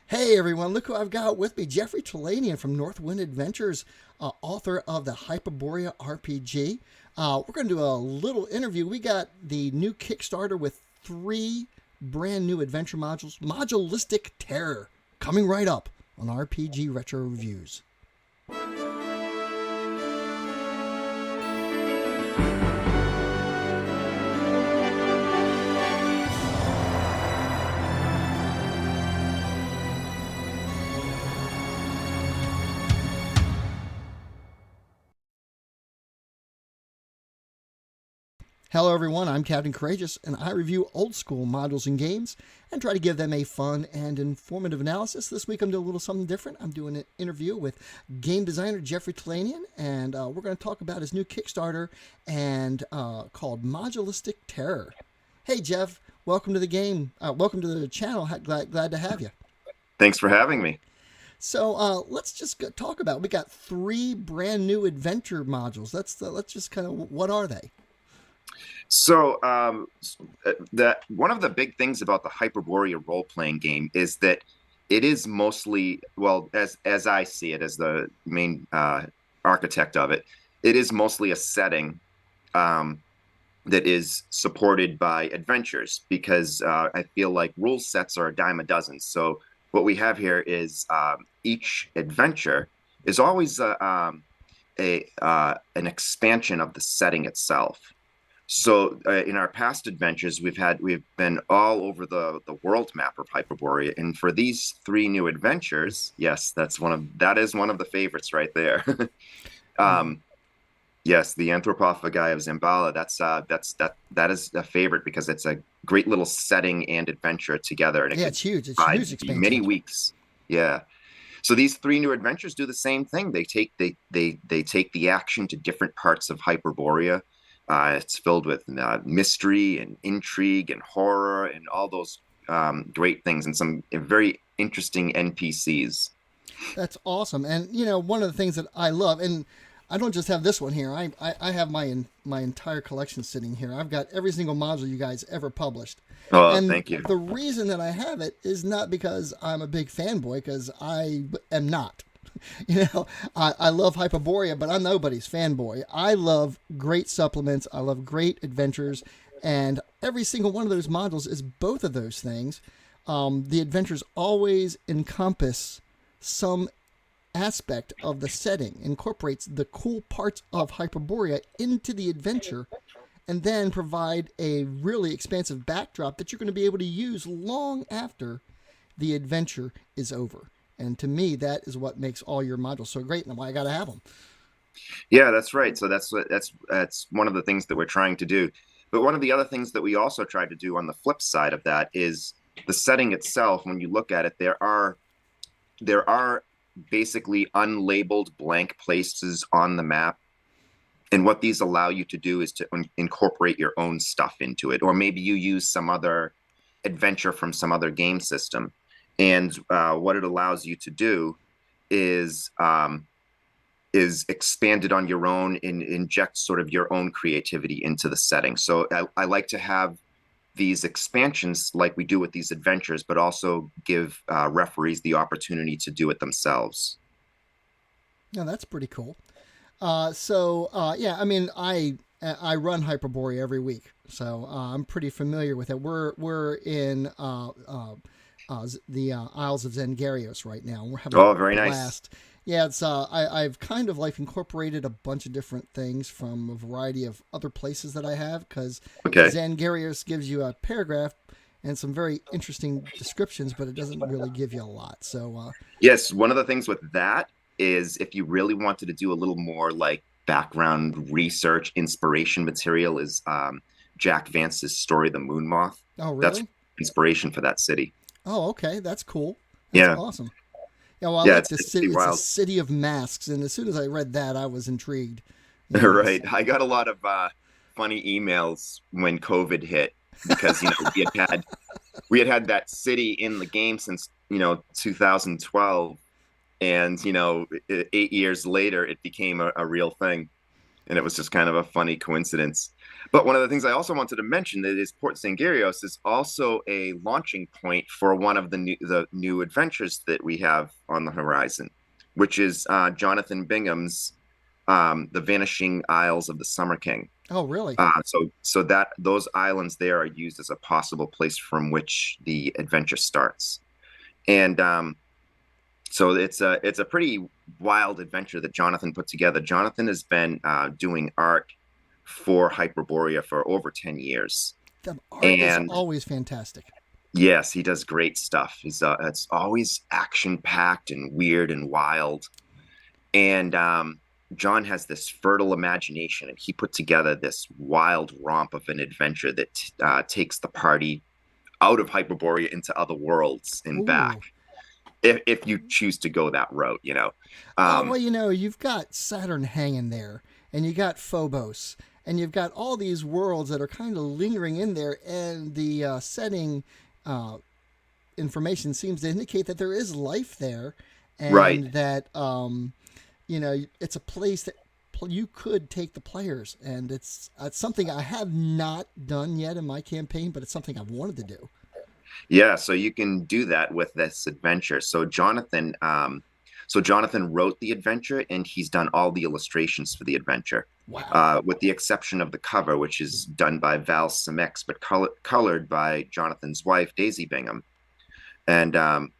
Hey everyone, look who I've got with me. Jeffery Talanian from Northwind Adventures, author of the HYPERBOREA RPG. We're going to do a little interview. We got the new Kickstarter with three brand new adventure modules, Modulistic Terror, coming right up on RPG Retro Reviews. Hello, everyone. I'm Captain Courageous, and I review old school modules and games and try to give them a fun and informative analysis. This week, I'm doing a little something different. I'm doing an interview with game designer Jeffery Talanian, and we're going to talk about his new Kickstarter and called Modulistic Terror. Hey, Jeff, welcome to the game. Welcome to the channel. Glad to have you. Thanks for having me. So let's just talk about. We got three brand new adventure modules. Let's just kind of what are they? That one of the big things about the Hyperborea role-playing game is that it is mostly, well, as I see it, as the main architect of it, it is mostly a setting that is supported by adventures because I feel like rule sets are a dime a dozen. So what we have here is each adventure is always an expansion of the setting itself. So in our past adventures, we've been all over the world map of Hyperborea, and for these three new adventures, yes, that is one of the favorites right there. Yeah. Yes, the Anthropophagi of Zambala. That is a favorite because it's a great little setting and adventure together, and it Yeah, could it's huge. It's a survive huge many expansion. weeks. Yeah. So these three new adventures do the same thing. They take the action to different parts of Hyperborea. It's filled with mystery and intrigue and horror and all those great things and some very interesting NPCs. That's awesome. And one of the things that I love, and I don't just have this one here. I have my entire collection sitting here. I've got every single module you guys ever published. Oh, And thank you. the reason that I have it is not because I'm a big fanboy, because I am not. I love Hyperborea, but I'm nobody's fanboy. I love great supplements. I love great adventures, and every single one of those modules is both of those things. The adventures always encompass some aspect of the setting, incorporates the cool parts of Hyperborea into the adventure, and then provide a really expansive backdrop that you're going to be able to use long after the adventure is over. And to me, that is what makes all your modules so great, and why I got to have them. Yeah, that's right. So that's one of the things that we're trying to do. But one of the other things that we also try to do on the flip side of that is the setting itself. When you look at it, there are basically unlabeled blank places on the map. And what these allow you to do is to incorporate your own stuff into it, or maybe you use some other adventure from some other game system. And what it allows you to do is is expanded on your own and inject sort of your own creativity into the setting. So I like to have these expansions like we do with these adventures, but also give referees the opportunity to do it themselves. Yeah, that's pretty cool. Yeah, I mean, I run Hyperborea every week, so I'm pretty familiar with it. We're in the Isles of Zangarios right now. We're having a Oh, very nice. blast. Yeah, it's I've kind of like incorporated a bunch of different things from a variety of other places that I have, because Okay. Zangarios gives you a paragraph and some very interesting descriptions, but it doesn't really give you a lot. So Yes, one of the things with that is if you really wanted to do a little more like background research, inspiration material is Jack Vance's story, The Moon Moth. oh That's really? inspiration for that city. Oh, okay, that's cool. That's Yeah. awesome. Yeah, well, I Yeah, like it's the it's city. pretty It's a wild. city of masks, and as soon as I read that, I was intrigued. Right. It's I got a lot of funny emails when COVID hit because we had had that city in the game since 2012, and 8 years later it became a real thing, and it was just kind of a funny coincidence. But one of the things I also wanted to mention that is Port Sangarios is also a launching point for one of the new adventures that we have on the horizon, which is Jonathan Bingham's The Vanishing Isles of the Summer King. Oh, really? So that those islands there are used as a possible place from which the adventure starts, and so it's a pretty wild adventure that Jonathan put together. Jonathan has been doing art for Hyperborea for over 10 years. The art is And always fantastic. yes, he does great stuff. It's always action packed and weird and wild. And John has this fertile imagination, and he put together this wild romp of an adventure that takes the party out of Hyperborea into other worlds and back. Ooh. If you choose to go that route. Well, you've got Saturn hanging there, and you got Phobos, and you've got all these worlds that are kind of lingering in there, and the setting information seems to indicate that there is life there, Right. and that it's a place that you could take the players, and it's something I have not done yet in my campaign, but it's something I've wanted to do. Yeah, so you can do that with this adventure. So Jonathan wrote the adventure, and he's done all the illustrations for the adventure, Wow. with the exception of the cover, which is done by Val Simix, but colored by Jonathan's wife, Daisy Bingham. And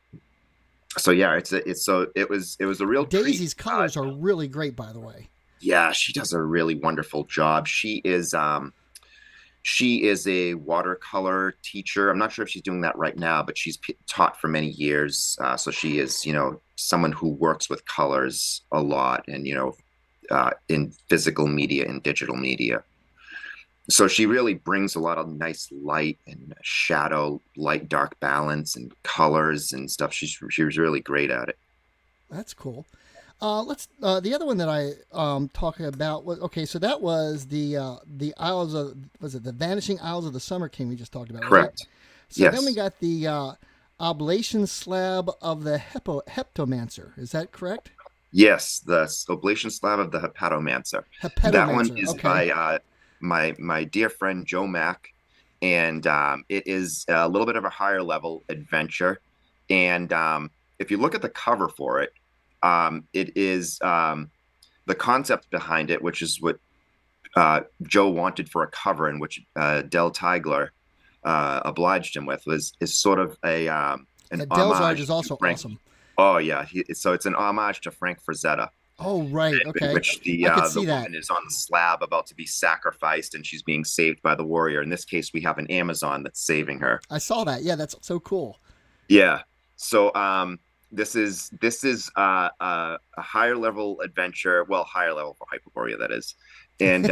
so yeah, it was a real treat. Daisy's colors are really great, by the way. Yeah, she does a really wonderful job. She is a watercolor teacher. I'm not sure if she's doing that right now, but she's taught for many years. So she is, someone who works with colors a lot, and in physical media and digital media. So she really brings a lot of nice light and shadow, light dark balance and colors and stuff. She was really great at it. That's cool. Let's the other one that I talking about was okay. So that was the Isles of was it the Vanishing Isles of the Summer King we just talked about, right? Correct. So then we Yes. got the Oblation Slab of the Heptomancer. Is that correct? Yes, the Oblation Slab of the Hepatomancer. That one Hepatomancer. is Okay. by my dear friend Joe Mack, and it is a little bit of a higher level adventure. And if you look at the cover for it, it is the concept behind it, which is what Joe wanted for a cover, and which Del Tigler obliged him with, is sort of an Yeah, Dell's art homage is to also Frank. awesome. Oh yeah, so it's an homage to Frank Frazetta, Oh right. in Okay. which the I could uh, the see that. woman is on the slab about to be sacrificed, and she's being saved by the warrior. In this case, we have an Amazon that's saving her. I saw that. Yeah, that's so cool. Yeah. So this is a higher level adventure. Well, higher level for Hyperborea, that is, and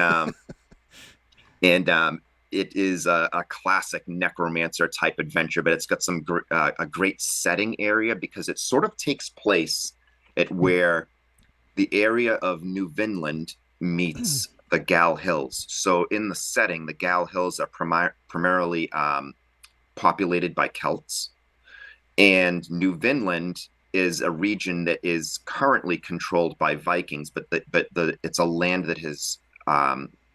and it is a classic necromancer type adventure, but it's got a great setting area, because it sort of takes place at where the area of New Vinland meets the Gal Hills. So in the setting, the Gal Hills are primarily populated by Celts, and New Vinland is a region that is currently controlled by Vikings, but it's a land that has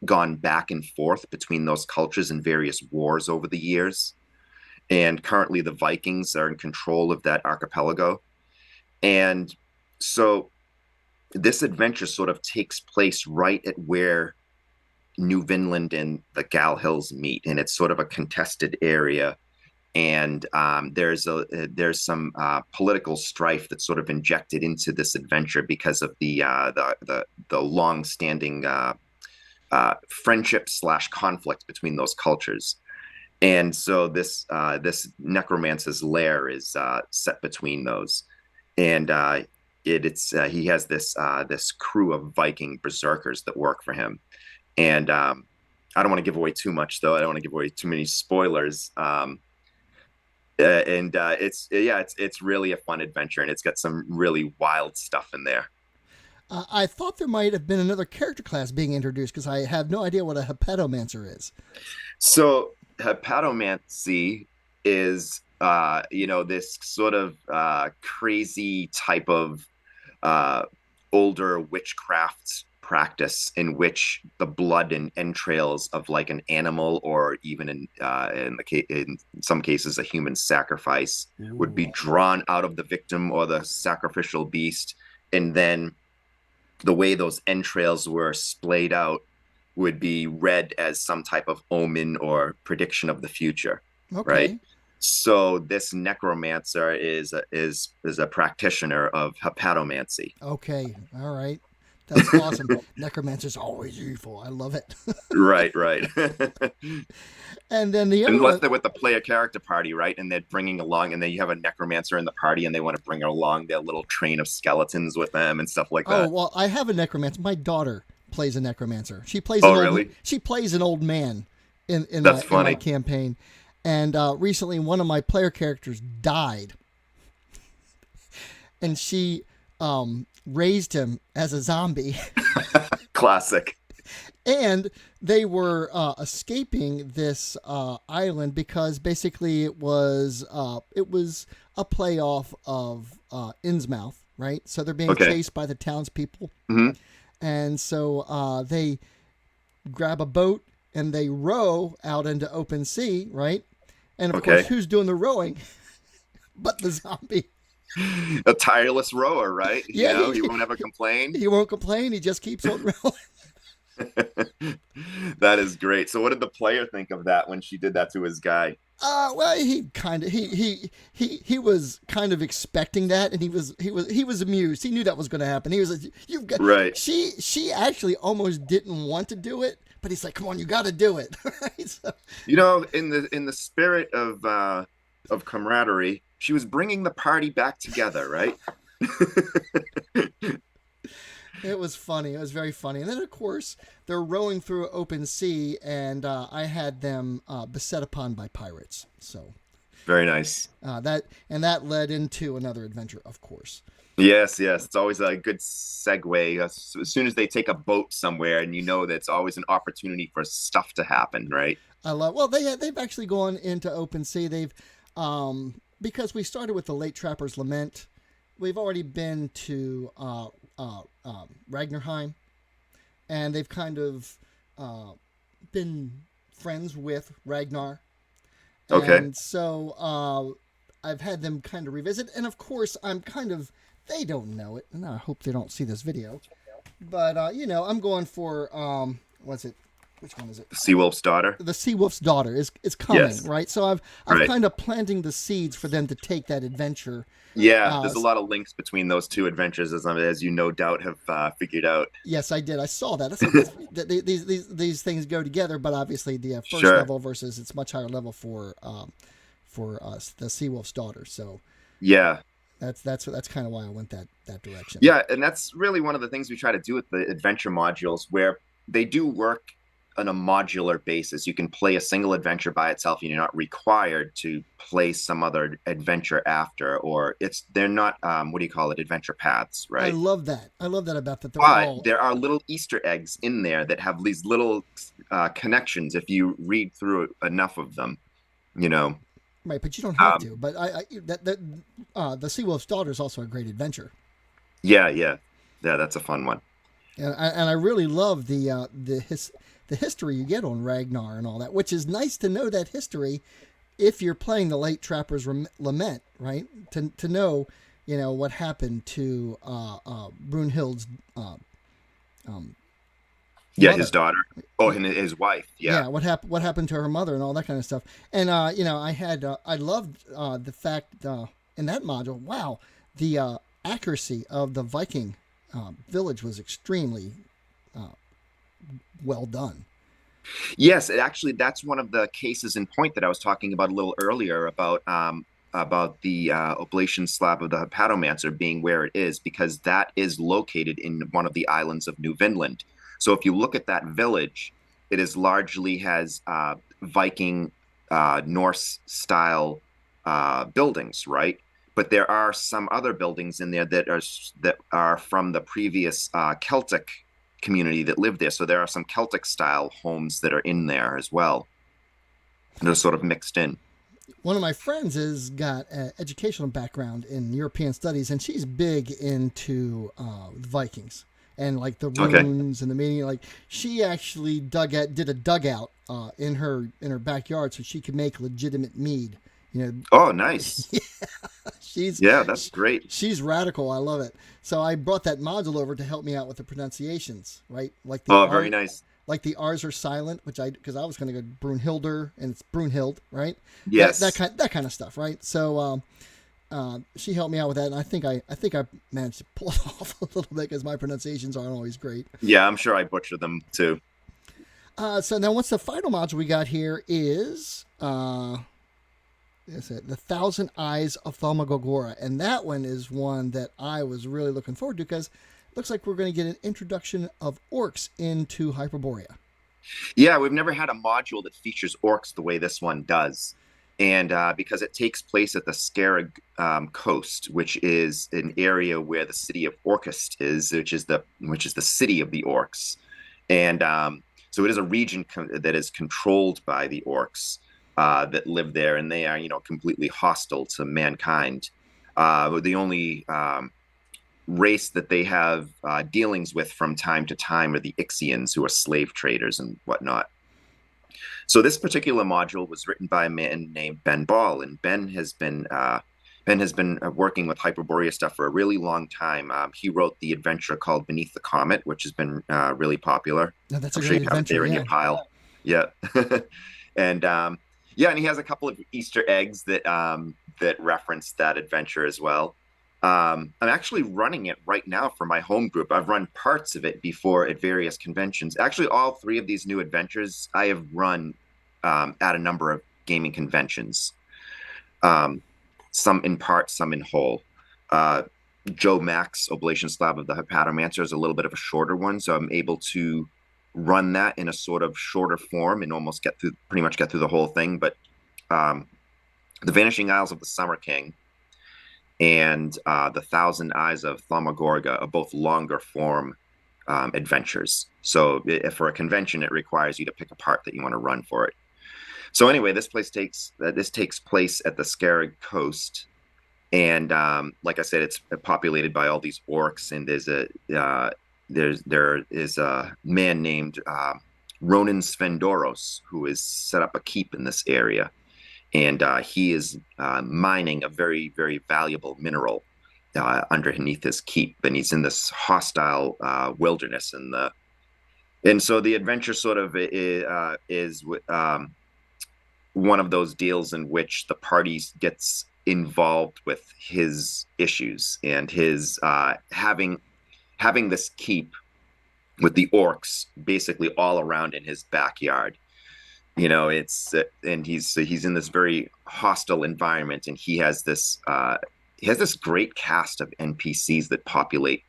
gone back and forth between those cultures in various wars over the years. And currently, the Vikings are in control of that archipelago. And so this adventure sort of takes place right at where New Vinland and the Gal Hills meet, and it's sort of a contested area. And there's some political strife that's sort of injected into this adventure because of the long-standing friendship slash conflict between those cultures. And so this necromancer's lair is set between those, and he has this crew of Viking berserkers that work for him. And I don't want to give away too much, though. I don't want to give away too many spoilers. And it's really a fun adventure, and it's got some really wild stuff in there. I thought there might have been another character class being introduced because I have no idea what a hepatomancer is. So hepatomancy is this sort of crazy type of older witchcraft practice in which the blood and entrails of like an animal, or even in some cases a human sacrifice, would be Ooh. drawn out of the victim or the sacrificial beast, and then the way those entrails were splayed out would be read as some type of omen or prediction of the future, right? Okay. So this necromancer is a practitioner of hepatomancy. Okay. All right. That's awesome. Necromancer's always evil. I love it. Right, right. And then the other Unless one. they're with the player character party, right? And they're bringing along, and then you have a necromancer in the party, and they want to bring along their little train of skeletons with them and stuff like Oh that. well, I have a necromancer. My daughter plays a necromancer. She plays an Oh, old. really? She plays an old man That's in my funny. campaign. And recently, one of my player characters died, and she raised him as a zombie. Classic. And they were escaping this island because basically it was a playoff of Innsmouth, right? So they're being Okay. chased by the townspeople, Hmm. and so they grab a boat and they row out into open sea, right? And of course, Okay. who's doing the rowing but the zombie? A tireless rower, right? You Yeah, know, he won't ever complain. he won't complain. He just keeps on rowing. That is great. So what did the player think of that when she did that to his guy? Well, he kind of he was kind of expecting that, and he was amused. He knew that was going to happen. He was like, "You've got." Right. She actually almost didn't want to do it, but he's like, "Come on, you got to do it." Right? So, You know, in the spirit of camaraderie, she was bringing the party back together, right? it was funny. It was very funny. And then of course they're rowing through open sea, and I had them beset upon by pirates. So Very nice. that led into another adventure, of course. Yes, yes. It's always a good segue. As soon as they take a boat somewhere, and you know that it's always an opportunity for stuff to happen, right? I love. Well, they've actually gone into open sea. They've because we started with the Late Trapper's Lament. We've already been to Ragnarheim, and they've kind of been friends with Ragnar, Okay. and so I've had them kind of revisit. And of course, I'm kind of they don't know it, and I hope they don't see this video. But you know, I'm going for what's it? Which one is it? Seawolf's daughter. The Seawolf's daughter is coming, Yes. right? So I'm Right. kind of planting the seeds for them to take that adventure. Yeah, Uh, there's a lot of links between those two adventures, as you no doubt have figured out. yes, I did. I saw that. I said, these things go together, but obviously the first Sure. level versus it's much higher level for us, the Seawolf's daughter. So Yeah. that's kind of why I went that direction. Yeah, and that's really one of the things we try to do with the adventure modules, where they do work on a modular basis. You can play a single adventure by itself, and you're not required to play some other adventure after, or they're not what do you call it, adventure paths, I right? love that. I love that about that. They're But all there are little Easter eggs in there that have these little connections if you read through enough of them, you know. right, but you don't have Um, to. But the Seawolf's daughter is also a great adventure. yeah, yeah, yeah. That's a fun one. And I really love the history you get on Ragnar and all that, which is nice to know that history if you're playing the Late Trapper's Lament, right? To know, you know, what happened to Brunhild's Yeah, mother. his daughter. Oh, and his wife. Yeah. What happened to her mother and all that kind of stuff. And you know, I loved the fact in that module. Wow, the accuracy of the Viking village was extremely well done. Yes, that's one of the cases in point that I was talking about a little earlier about the oblation slab of the hepatomancer being where it is, because that is located in one of the islands of New Vinland. So if you look at that village, it is largely has Viking Norse style buildings, right? But there are some other buildings in there that are from the previous Celtic community that lived there. So there are some Celtic style homes that are in there as well. They're sort of mixed in. One of my friends has got an educational background in European studies, and she's big into the Vikings. and like the Okay. runes and the meaning. Like she actually did a dugout in her backyard so she could make legitimate mead. You know, Oh, nice. she's Yeah, that's great. she's radical. I love it. So I brought that module over to help me out with the pronunciations, right? Oh, very nice. Like the R's are silent, which because I was going to go Brunhilder and it's Brunhild, right? Yes. That kind of stuff, right? So she helped me out with that, and I think I managed to pull it off a little bit because my pronunciations aren't always great. Yeah, I'm sure I butchered them too. So now, what's the final module we got here is it the Thousand Eyes of Thaumagoragoa, and that one is one that I was really looking forward to because it looks like we're going to get an introduction of orcs into Hyperborea. Yeah, we've never had a module that features orcs the way this one does. And because it takes place at the Scarab coast, which is an area where the city of Orcust is, which is the city of the orcs, and so it is a region that is controlled by the orcs that live there, and they are completely hostile to mankind. The only race that they have dealings with from time to time are the Ixians, who are slave traders and whatnot. So this particular module was written by a man named Ben Ball, and Ben has been working with Hyperborea stuff for a really long time. He wrote the adventure called Beneath the Comet, which has been really popular. No, that's I'm a sure great you have it adventure. there in Yeah. your pile. Yeah, and yeah, and he has a couple of Easter eggs that reference that adventure as well. I'm actually running it right now for my home group. I've run parts of it before at various conventions. Actually, all three of these new adventures I have run at a number of gaming conventions. Um, some in part, some in whole. Uh, Joe Mack's Oblation Slab of the Hepatomancer is a little bit of a shorter one, so I'm able to run that in a sort of shorter form and almost pretty much get through the whole thing. But um, the Vanishing Isles of the Summer King and the Thousand Eyes of Thaumagoragoa are both longer form adventures. So for a convention, it requires you to pick a part that you want to run for it. So anyway, this takes place at the Scarab coast, and like I said, it's populated by all these orcs, and there is a man named Ronan Svendoros who has set up a keep in this area, and he is mining a very, very valuable mineral underneath his keep, and he's in this hostile wilderness, and so the adventure sort of is one of those deals in which the party gets involved with his issues and his having this keep with the orcs basically all around in his backyard. It's and he's in this very hostile environment, and he has this great cast of NPCs that populate.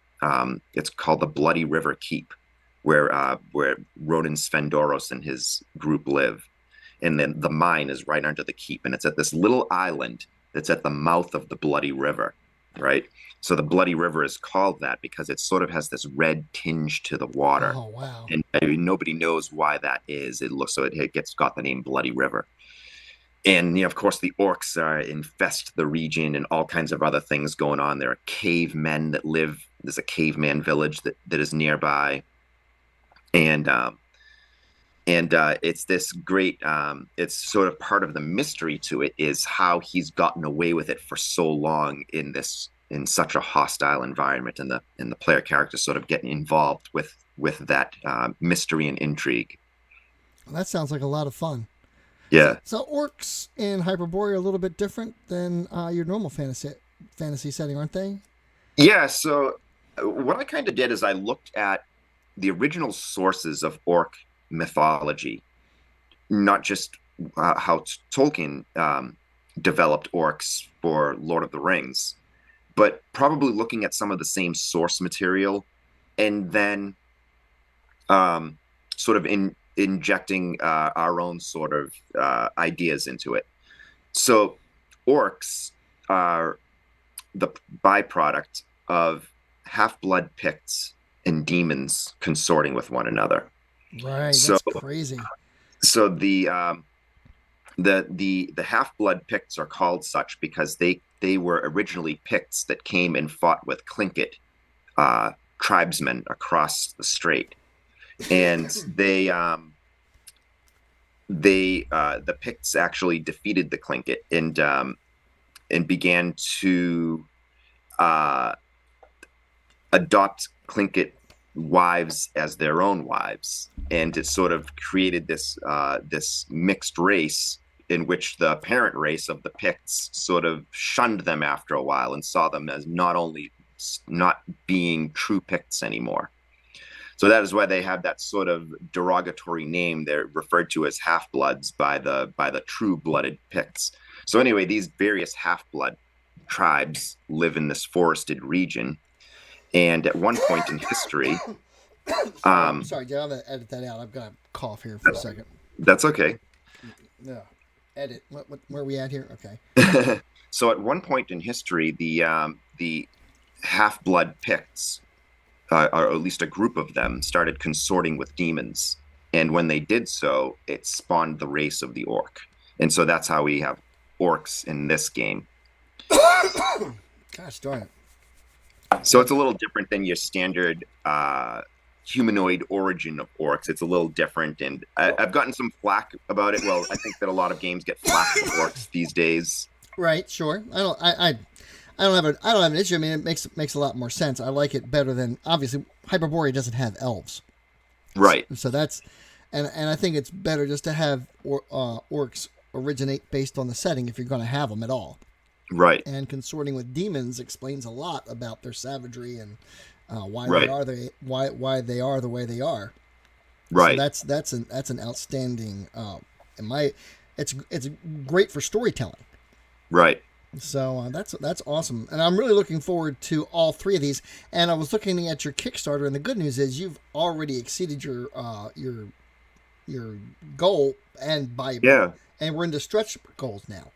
It's called the Bloody River Keep, where Ronan Svendoros and his group live, and then the mine is right under the keep, and it's at this little island that's at the mouth of the Bloody River, right? So the Bloody River is called that because it sort of has this red tinge to the water. Oh wow! And nobody knows why that is. It gets got the name Bloody River. And of course, the orcs infest the region, and all kinds of other things going on. There are cavemen that live. There's a caveman village that is nearby, and it's this great. It's sort of part of the mystery to it is how he's gotten away with it for so long in such a hostile environment, and the player characters sort of getting involved with that mystery and intrigue. Well, that sounds like a lot of fun. Yeah. So orcs in Hyperborea are a little bit different than your normal fantasy setting, aren't they? Yeah. So what I kind of did is I looked at the original sources of orc mythology, not just how Tolkien developed orcs for Lord of the Rings, but probably looking at some of the same source material, and then sort of injecting our own sort of ideas into it. So orcs are the byproduct of half-blood Picts and demons consorting with one another. Right, So, that's crazy. so the half-blood Picts are called such because they were originally Picts that came and fought with Tlingit tribesmen across the strait, and the Picts actually defeated the Tlingit and began to adopt Tlingit wives as their own wives, and it sort of created this mixed race in which the parent race of the Picts sort of shunned them after a while and saw them as not being true Picts anymore. So that is why they have that sort of derogatory name. They're referred to as half-bloods by the true-blooded Picts. So anyway, these various half-blood tribes live in this forested region. And at one point in history... sorry, Jay, I'm going to edit that out. I've got a cough here for a second. That's okay. Yeah. Edit. Where are we at here? Okay. So at one point in history, the half-blood Picts, or at least a group of them, started consorting with demons. And when they did so, it spawned the race of the orc. And so that's how we have orcs in this game. Gosh darn it. So it's a little different than your standard humanoid origin of orcs. It's a little different, and I've gotten some flack about it. Well, I think that a lot of games get flack for orcs these days. Right, sure. I don't have an issue. I mean, it makes a lot more sense. I like it better than, obviously, Hyperborea doesn't have elves. Right. So that's, and I think it's better just to have orcs originate based on the setting if you're going to have them at all. Right. And consorting with demons explains a lot about their savagery and why right. why they are the way they are. Right. So that's an outstanding. It's great for storytelling. Right. So that's awesome, and I'm really looking forward to all three of these. And I was looking at your Kickstarter, and the good news is you've already exceeded your goal, and we're into stretch goals now.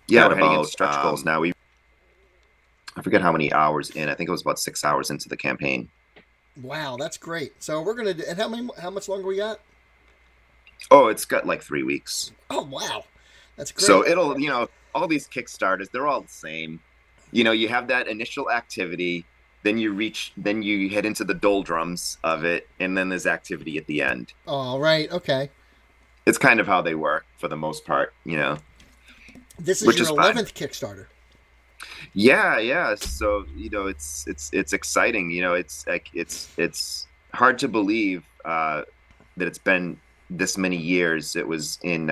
Yeah, we're heading into stretch goals now. I forget how many hours in. I think it was about 6 hours into the campaign. Wow, that's great. So we're gonna do. And how much longer we got? Oh, it's got like 3 weeks. Oh wow, that's great. So it'll, all these Kickstarters, they're all the same. You have that initial activity, then you head into the doldrums of it, and then there's activity at the end. Oh, right, okay. It's kind of how they work for the most part, This is your 11th Kickstarter. Yeah. So it's exciting. It's hard to believe that it's been this many years. It was in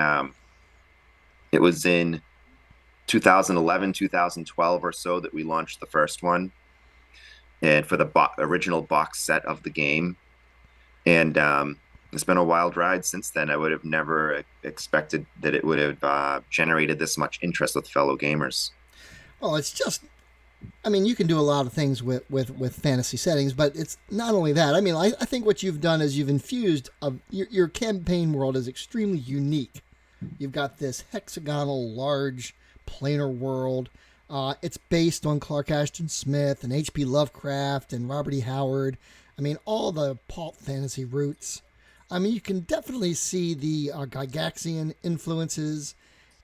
2011, 2012 or so that we launched the first one, and for the original box set of the game. And it's been a wild ride since then. I would have never expected that it would have generated this much interest with fellow gamers. Well, it's just, I mean, you can do a lot of things with fantasy settings, but it's not only that. I mean, I think what you've done is you've infused, your campaign world is extremely unique. You've got this hexagonal, large, planar world. It's based on Clark Ashton Smith and H.P. Lovecraft and Robert E. Howard. I mean, all the pulp fantasy roots. I mean, you can definitely see the Gygaxian influences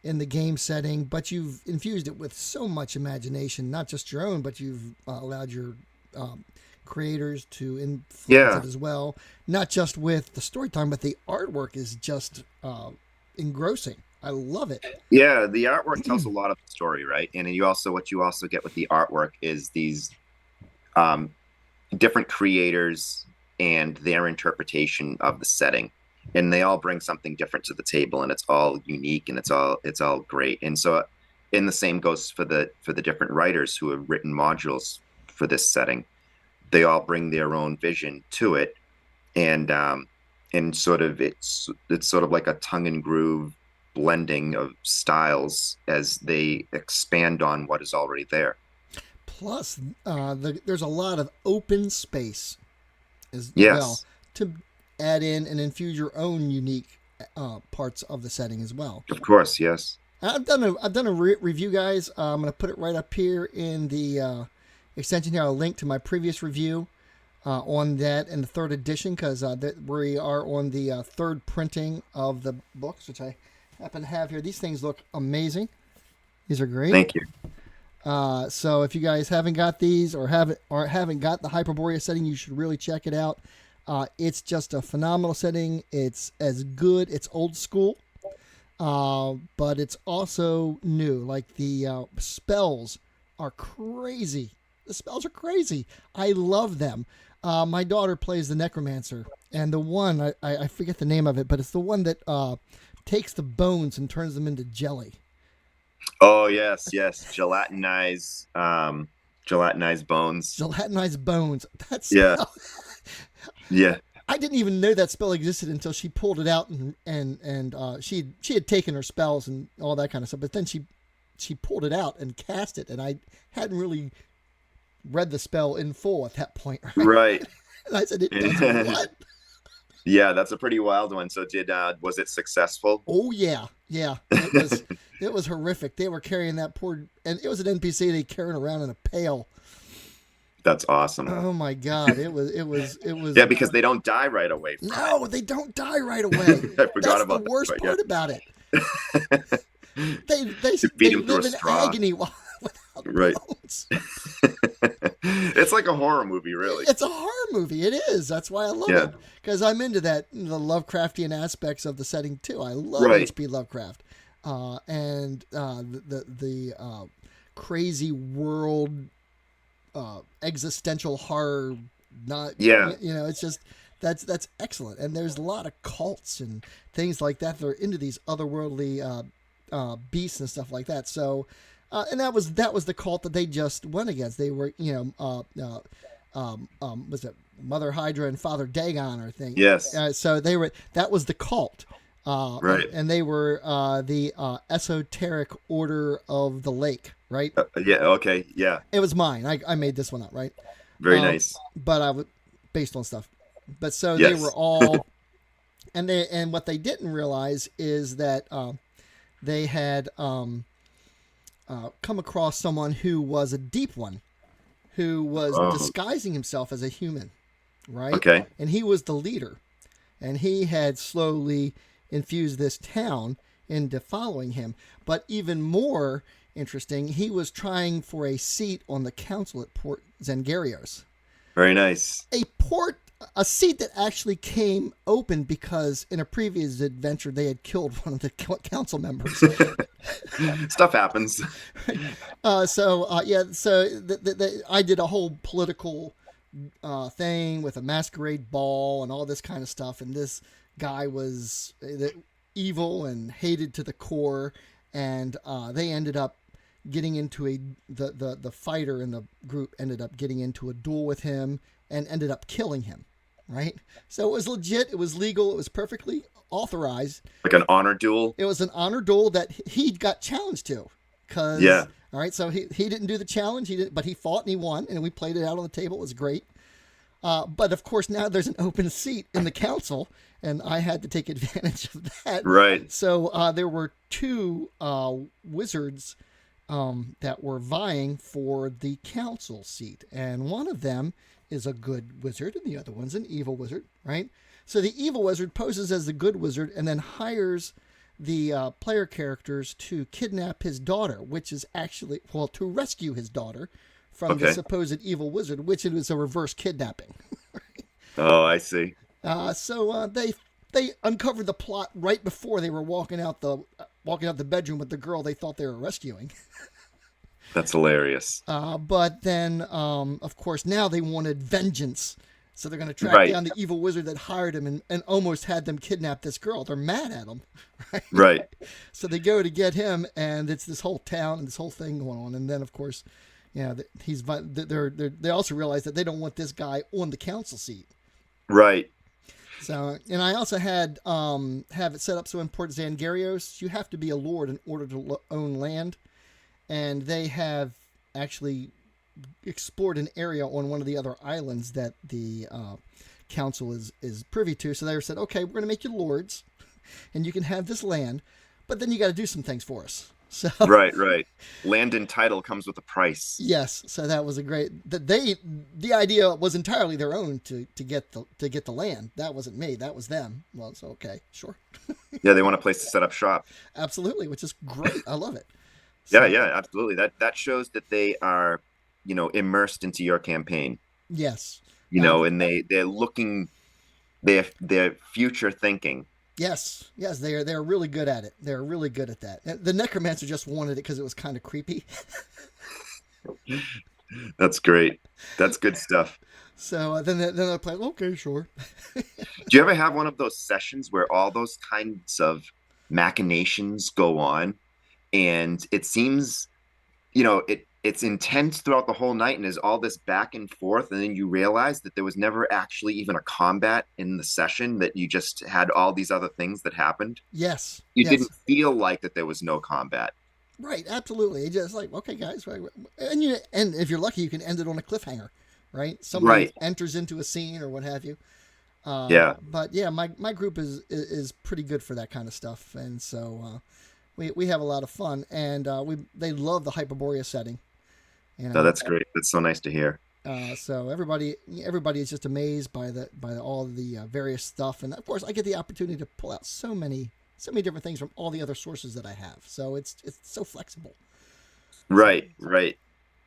in the game setting, but you've infused it with so much imagination, not just your own, but you've allowed your creators to influence it as well. Not just with the storytelling, but the artwork is just engrossing. I love it. Yeah, the artwork tells a lot of the story, right? And what you also get with the artwork is these different creators and their interpretation of the setting, and they all bring something different to the table, and it's all unique, and it's all great. And so, and the same goes for the different writers who have written modules for this setting. They all bring their own vision to it, and sort of it's sort of like a tongue and groove blending of styles as they expand on what is already there. Plus, there's a lot of open space as well to add in and infuse your own unique parts of the setting as well. Of course, yes. I've done a review, guys. I'm going to put it right up here in the extension here. I'll link to my previous review on that in the 3rd edition, because we are on the 3rd printing of the books, which I happen to have here. These things look amazing. These are great. Thank you. So if you guys haven't got these or haven't got the Hyperborea setting, you should really check it out. It's just a phenomenal setting. It's as good. It's old school, but it's also new. Like the spells are crazy. The spells are crazy. I love them. My daughter plays the Necromancer, and the one I forget the name of it, but it's the one that takes the bones and turns them into jelly. Oh yes, gelatinize, gelatinized bones. Gelatinized bones. That Yeah, spell. yeah. I didn't even know that spell existed until she pulled it out and she had taken her spells and all that kind of stuff. But then she pulled it out and cast it, and I hadn't really read the spell in full at that point. Right. And I said, "It does what?" Yeah, that's a pretty wild one. So was it successful? Oh yeah. It was horrific. They were carrying that poor, and it was an NPC they carrying around in a pail. That's awesome. Oh my God. It was. Yeah, because they don't die right away. No, they don't die right away. I forgot That's about the worst that, part about it. They feed them through live a in straw. agony without Right. bones. It's like a horror movie, really. It's a horror movie. It is. That's why I love Yeah. it, because I'm into that, the Lovecraftian aspects of the setting too. I love Right. H.P. Lovecraft, and the crazy world, existential horror. Not Yeah. it's just that's excellent. And there's a lot of cults and things like that that are into these otherworldly beasts and stuff like that. So. And that was the cult that they just went against. They were, was it Mother Hydra and Father Dagon or thing? Yes. So that was the cult. Right. And they were the Esoteric Order of the Lake, right? Yeah. Okay. Yeah. It was mine. I made this one up, right? Very nice. But I was based on stuff. But so Yes. they were all, and what they didn't realize is that they had. Come across someone who was a deep one, who was disguising himself as a human, right? Okay. And he was the leader, and he had slowly infused this town into following him. But even more interesting, he was trying for a seat on the council at Port Zangarios. Very nice. A seat that actually came open because in a previous adventure they had killed one of the council members. Stuff happens. So I did a whole political thing with a masquerade ball and all this kind of stuff, and this guy was evil and hated to the core, and they ended up getting into the fighter in the group ended up getting into a duel with him and ended up killing him. Right? So it was legit. It was legal. It was perfectly authorized. Like an honor duel? It was an honor duel that he got challenged to. Yeah. All right. So he didn't do the challenge. But he fought and he won. And we played it out on the table. It was great. But of course, now there's an open seat in the council. And I had to take advantage of that. Right. So there were two wizards that were vying for the council seat. And one of them is a good wizard and the other one's an evil wizard, right? So the evil wizard poses as the good wizard and then hires the player characters to kidnap his daughter, which is actually, to rescue his daughter from the supposed evil wizard, which it was a reverse kidnapping. Oh, I see. So they uncovered the plot right before they were walking out the bedroom with the girl they thought they were rescuing. That's hilarious. But then, of course, now they wanted vengeance. So they're going to track down the evil wizard that hired him and almost had them kidnap this girl. They're mad at him. Right? Right. So they go to get him, and it's this whole town and this whole thing going on. And then, of course, they also realize that they don't want this guy on the council seat. Right. So, and I also had have it set up so in Port Zangarios, you have to be a lord in order to own land. And they have actually explored an area on one of the other islands that the council is privy to. So they said, okay, we're going to make you lords, and you can have this land, but then you got to do some things for us. So right. Land and title comes with a price. Yes, so that was a great. The idea was entirely their own to get the land. That wasn't me. That was them. Well, so okay, sure. Yeah, they want a place to set up shop. Absolutely, which is great. I love it. Yeah, So yeah, absolutely. That shows that they are, immersed into your campaign, yes, uh, and they're looking, they're future thinking. yes, they're really good at it. They're really good at that. The necromancer just wanted it because it was kind of creepy. That's great. That's good stuff. So then they're like, okay, sure. Do you ever have one of those sessions where all those kinds of machinations go on, and it seems, it's intense throughout the whole night, and there's all this back and forth, and then you realize that there was never actually even a combat in the session, that you just had all these other things that happened. Yes, You yes, didn't feel like that there was no combat. right, absolutely. It's just like, okay, guys, and if you're lucky, you can end it on a cliffhanger, right? Somebody Right. enters into a scene or what have you. Yeah. But yeah, my group is pretty good for that kind of stuff, and so we have a lot of fun, and they love the Hyperborea setting, you No, know. that's great. That's so nice to hear. So everybody is just amazed by all the various stuff, and of course I get the opportunity to pull out so many different things from all the other sources that I have. So it's so flexible. So Right, right.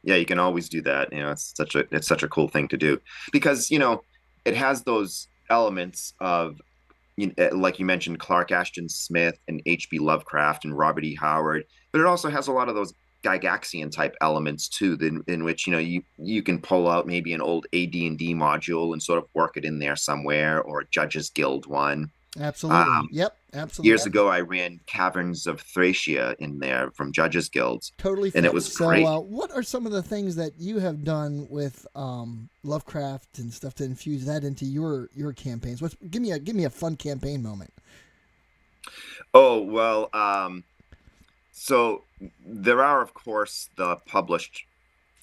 Yeah, you can always do that. It's such a cool thing to do, because, it has those elements of, like you mentioned, Clark Ashton Smith and H.P. Lovecraft and Robert E. Howard, but it also has a lot of those Gygaxian type elements too, in which, you can pull out maybe an old AD&D module and sort of work it in there somewhere, or a Judges Guild one. absolutely, Um, yep, Years absolutely. ago, I ran Caverns of Thracia in there from Judges Guilds, Totally and it fits. was So, great. what are some of the things that you have done with Lovecraft and stuff to infuse that into your campaigns? Give me a fun campaign moment. Oh, well, so there are, of course, the published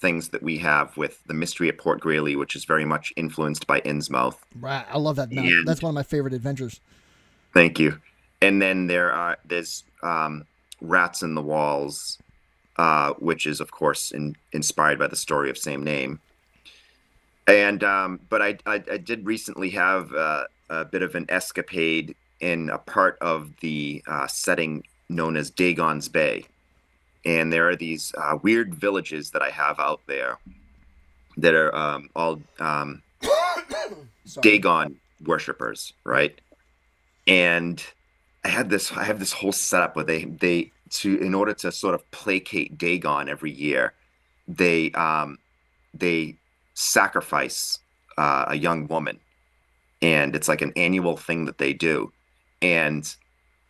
things that we have with the Mystery at Port Grayley, which is very much influenced by Innsmouth. Right, I love that map. And That's one of my favorite adventures. thank you. And then there's Rats in the Walls, which is, of course, inspired by the story of same name. And but I did recently have a bit of an escapade in a part of the setting known as Dagon's Bay. And there are these weird villages that I have out there that are all Sorry. Dagon worshippers, Right. right? And I have this whole setup where they to in order to sort of placate Dagon every year, they sacrifice a young woman, and it's like an annual thing that they do. And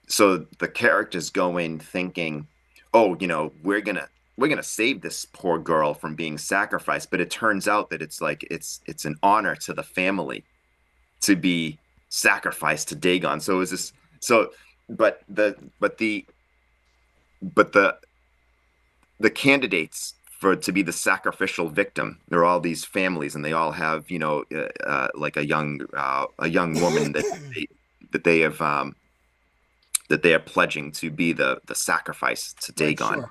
so the characters go in thinking, oh, we're gonna save this poor girl from being sacrificed, but it turns out that it's an honor to the family to be sacrificed to Dagon. So is this so but the the candidates for to be the sacrificial victim, there are all these families, and they all have, like a young woman that they have that they are pledging to be the sacrifice to Right. Dagon. Sure.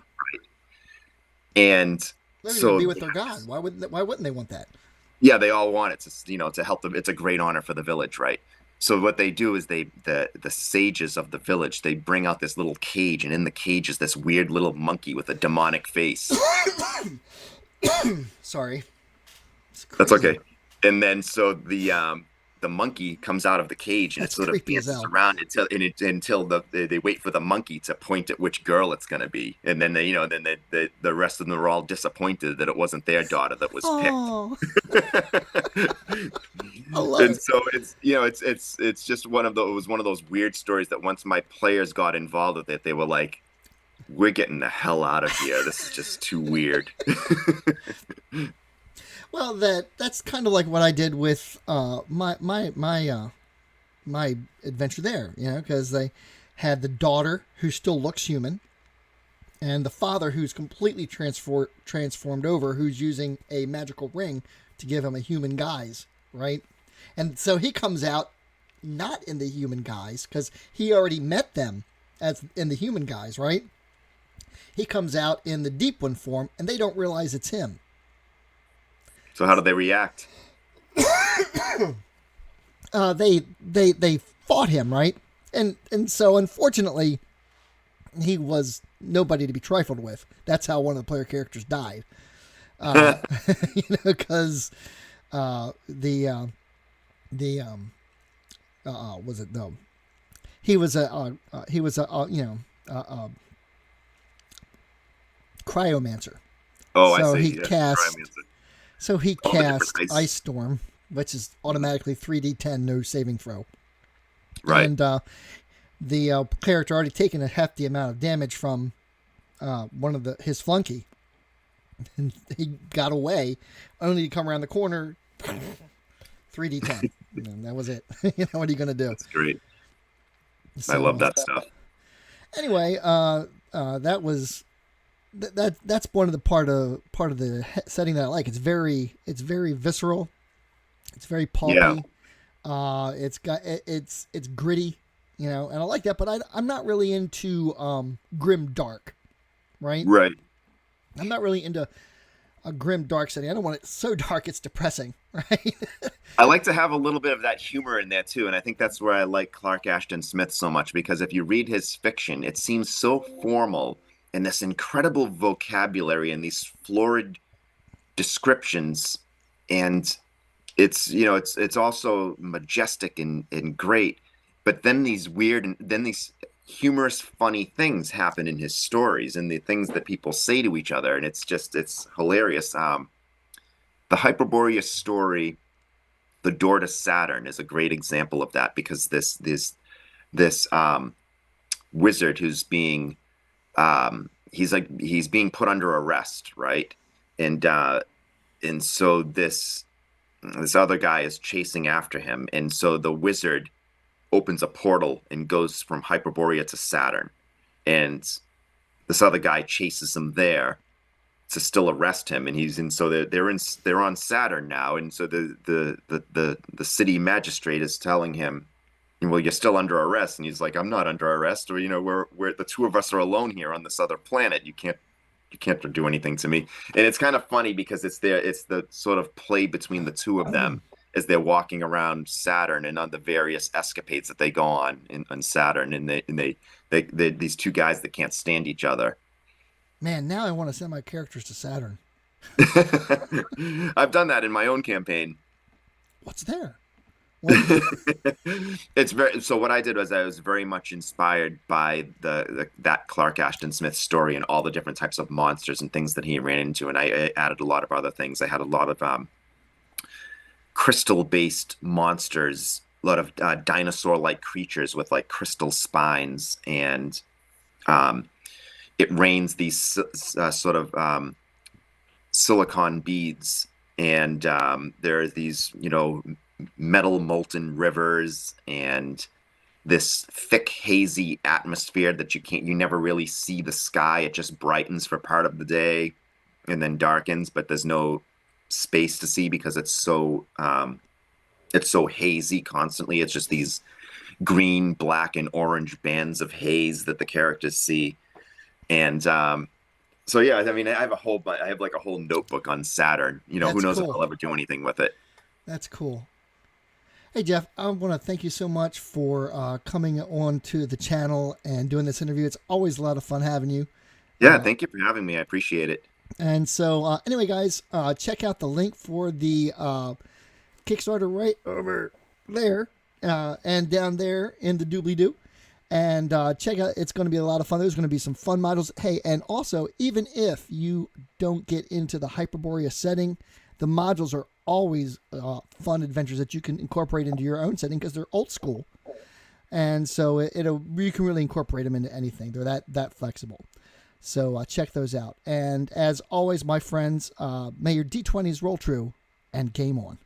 And They're going to be so with their god. Why wouldn't they want that? yeah, they all want it to help them. It's a great honor for the village, right? So what they do is the sages of the village, they bring out this little cage, and in the cage is this weird little monkey with a demonic face. Sorry. It's That's crazy. okay. And then so the monkey comes out of the cage, and it That's sort of creepy as dances hell. around until they wait for the monkey to point at which girl it's going to be, and then the rest of them are all disappointed that it wasn't their daughter that was picked. Oh, I love And it. so it's just it was one of those weird stories that once my players got involved with it, they were like, we're getting the hell out of here, this is just too weird. Well, that's kind of like what I did with my adventure there. Because they had the daughter who still looks human, and the father who's completely transformed over, who's using a magical ring to give him a human guise, right? And so he comes out not in the human guise because he already met them as in the human guise, right? He comes out in the deep one form, and they don't realize it's him. So how do they react? They fought him, right? And so unfortunately, he was nobody to be trifled with. That's how one of the player characters died. Because was it no? He was a cryomancer. Oh, I So see. he Yeah, cast. So he all the different cast Ice Storm, which is automatically 3d10, no saving throw. Right. And the character already taken a hefty amount of damage from one of his flunky, and he got away, only to come around the corner, 3d10, and that was it. What are you gonna do? That's great. So, I love that stuff. Anyway, that was that's one of the part of the setting that I like. It's very visceral. It's very pulpy. Yeah. It's gritty, and I like that. But I'm not really into grim dark, right? Right. I'm not really into a grim dark setting. I don't want it so dark it's depressing, right? I like to have a little bit of that humor in there too, and I think that's where I like Clark Ashton Smith so much, because if you read his fiction, it seems so formal and this incredible vocabulary and these florid descriptions, and it's also majestic and great, but then these weird and then these humorous, funny things happen in his stories and the things that people say to each other, and it's hilarious. The Hyperborea story, The Door to Saturn, is a great example of that, because this wizard who's being he's being put under arrest, right? And so this other guy is chasing after him, and so the wizard opens a portal and goes from Hyperborea to Saturn, and this other guy chases him there to still arrest him, and so they're on Saturn now, and so the city magistrate is telling him, well, you're still under arrest, and he's like, I'm not under arrest, or we're the two of us are alone here on this other planet. You can't do anything to me. And it's kind of funny because it's the sort of play between the two of them as they're walking around Saturn and on the various escapades that they go on Saturn, and they these two guys that can't stand each other. Man, now I want to send my characters to Saturn. I've done that in my own campaign. What's there? So what I did was I was very much inspired by that Clark Ashton Smith story and all the different types of monsters and things that he ran into, and I added a lot of other things. I had a lot of crystal-based monsters, a lot of dinosaur-like creatures with like crystal spines, and it rains these sort of silicon beads, and there are these metal molten rivers, and this thick hazy atmosphere that you never really see the sky. It just brightens for part of the day and then darkens, but there's no space to see because it's so hazy constantly. It's just these green, black, and orange bands of haze that the characters see. And so yeah, I mean, I have like a whole notebook on Saturn. That's who knows cool. if I'll ever do anything with it. That's cool. Hey, Jeff, I want to thank you so much for coming on to the channel and doing this interview. It's always a lot of fun having you. Yeah, thank you for having me. I appreciate it. And so, anyway, guys, check out the link for the Kickstarter right over there and down there in the doobly-doo. And check out, it's going to be a lot of fun. There's going to be some fun models. Hey, and also, even if you don't get into the Hyperborea setting, the modules are always fun adventures that you can incorporate into your own setting because they're old school. And so you can really incorporate them into anything. They're that flexible. So check those out. And as always, my friends, may your D20s roll true and game on.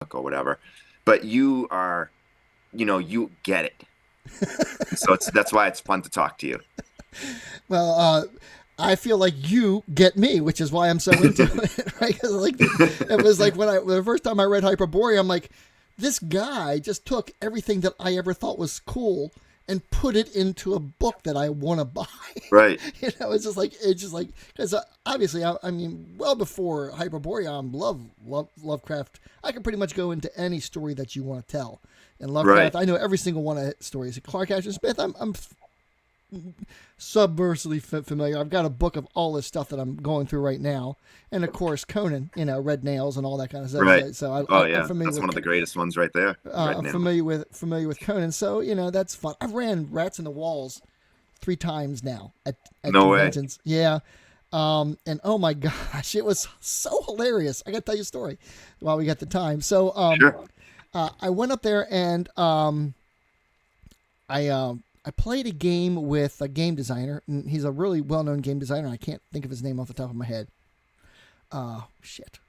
Or whatever, but you are, you get it. So that's why it's fun to talk to you. Well, I feel like you get me, which is why I'm so into it, right? 'Cause it was like when the first time I read Hyperborea, I'm like, this guy just took everything that I ever thought was cool and put it into a book that I want to buy. Right. It's just like, because obviously, I mean, well before Hyperborea, Lovecraft, I can pretty much go into any story that you want to tell. And Lovecraft, I know every single one of his stories. Clark Ashton Smith, I'm subversively familiar. I've got a book of all this stuff that I'm going through right now, and of course Conan, Red Nails and all that kind of stuff. Right. So I'm familiar that's one of the greatest ones right there. I'm familiar with Conan. So that's fun. I've ran Rats in the Walls 3 times now at no conventions. Way. Yeah. And oh my gosh, it was so hilarious. I got to tell you a story while we got the time. So sure. I went up there and I played a game with a game designer. And he's a really well-known game designer. I can't think of his name off the top of my head. Shit.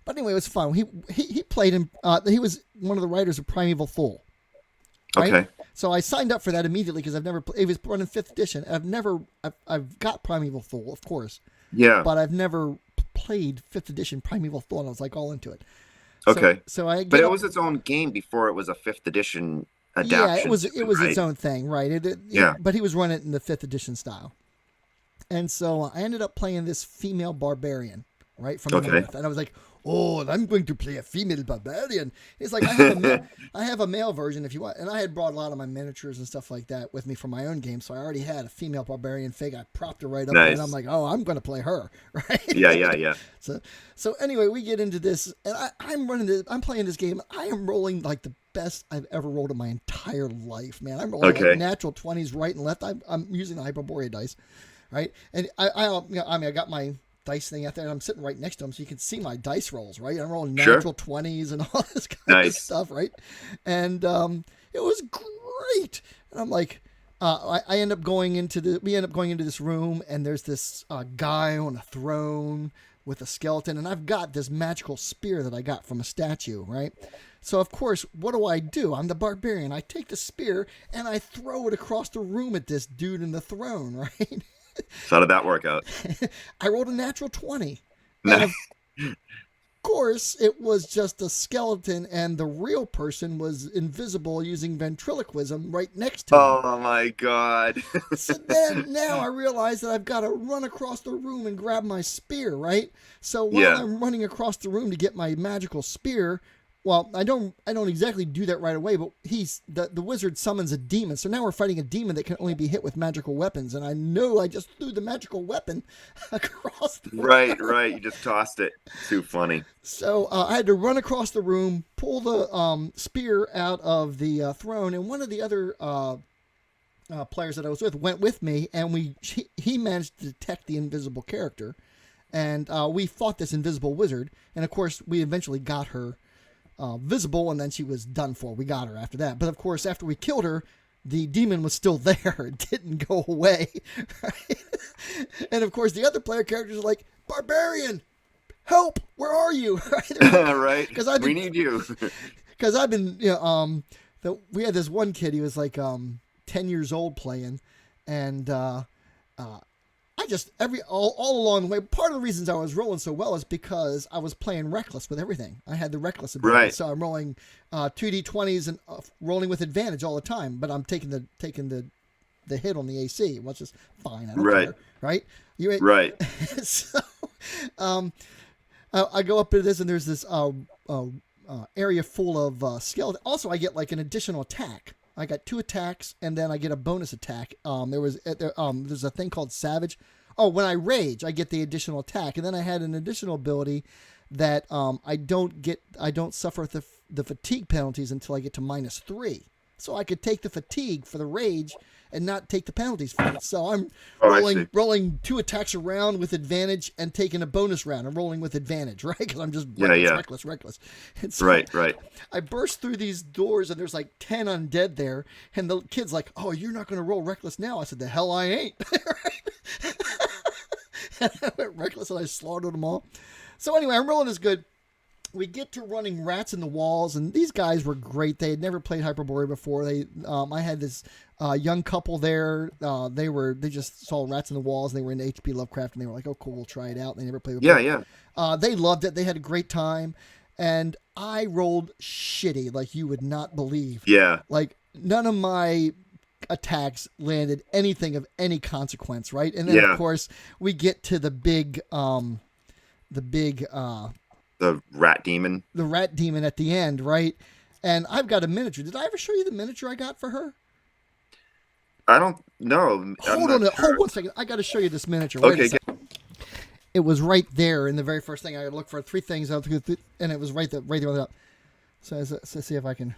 But anyway, it was fun. He played him. He was one of the writers of Primeval Fool. Right? Okay. So I signed up for that immediately because I've never. It was running 5th edition. I've got Primeval Fool, of course. Yeah. But I've never played 5th edition Primeval Fool, and I was like all into it. Okay. So I. But it was its own game before it was a 5th edition adaptation. Yeah, it was right? its own thing, right? Yeah. But he was running it in the 5th edition style, and so I ended up playing this female barbarian, right from the North, and I was like, oh, I'm going to play a female barbarian. It's like, I have a male version if you want. And I had brought a lot of my miniatures and stuff like that with me for my own game. So I already had a female barbarian fig. I propped her right up there, and I'm like, oh, I'm going to play her. Right. Yeah. So anyway, we get into this, and I'm playing this game. I am rolling like the best I've ever rolled in my entire life, man. I'm rolling like natural 20s right and left. I'm using the Hyperborea dice, right? And I got my dice thing out there, and I'm sitting right next to him, so you can see my dice rolls, right? I'm rolling natural 20s and all this kind of stuff, right? And it was great. And I'm like, we end up going into this room, and there's this guy on a throne with a skeleton, and I've got this magical spear that I got from a statue, right? So of course, what do? I'm the barbarian. I take the spear and I throw it across the room at this dude in the throne, right? So how did that work out? I rolled a natural 20. And of course, it was just a skeleton, and the real person was invisible using ventriloquism right next to him. Oh my God. So then now I realize that I've got to run across the room and grab my spear, right? So while I'm running across the room to get my magical spear, well, I don't exactly do that right away, but the wizard summons a demon. So now we're fighting a demon that can only be hit with magical weapons, and I know I just threw the magical weapon across the room. Right. You just tossed it. Too funny. So I had to run across the room, pull the spear out of the throne, and one of the other players that I was with went with me, and he managed to detect the invisible character, and we fought this invisible wizard, and of course we eventually got her visible, and then she was done for. We got her after that. But of course, after we killed her, the demon was still there. It didn't go away. Right? And of course, the other player characters are like, barbarian, help, where are you? Right. Because we need you. Because I've been, we had this one kid, he was like 10 years old playing, and I just all along the way. Part of the reasons I was rolling so well is because I was playing reckless with everything. I had the reckless ability, right. So I'm rolling 2d20s and rolling with advantage all the time. But I'm taking the hit on the AC, which is fine. I don't care, right? Right. So I go up to this, and there's this area full of skeleton. Also, I get like an additional attack. I got 2 attacks, and then I get a bonus attack. There's a thing called Savage. Oh, when I rage, I get the additional attack, and then I had an additional ability that I don't suffer the fatigue penalties until I get to -3. So I could take the fatigue for the rage and not take the penalties for it. So I'm rolling 2 attacks around with advantage and taking a bonus round. I'm rolling with advantage, right? Because I'm just reckless. And so right. I burst through these doors, and there's like 10 undead there. And the kid's like, oh, you're not going to roll reckless now? I said, the hell I ain't. And I went reckless, and I slaughtered them all. So anyway, I'm rolling this good. We get to running Rats in the Walls, and these guys were great. They had never played Hyperborea before. I had this young couple there. They just saw Rats in the Walls, and they were into H.P. Lovecraft, and they were like, "Oh, cool, we'll try it out." And they never played before. Yeah. They loved it. They had a great time, and I rolled shitty like you would not believe. Yeah. Like none of my attacks landed anything of any consequence, right? And then of Yeah. course we get to the big The rat demon. the rat demon at the end, right? And I've got a miniature. Did I ever show you the miniature I got for her? I don't know. Hold one second. I got to show you this miniature. Wait Okay. a second. It was right there in the very first thing. I looked for three things, and it was right there on the top. So let's see if I can.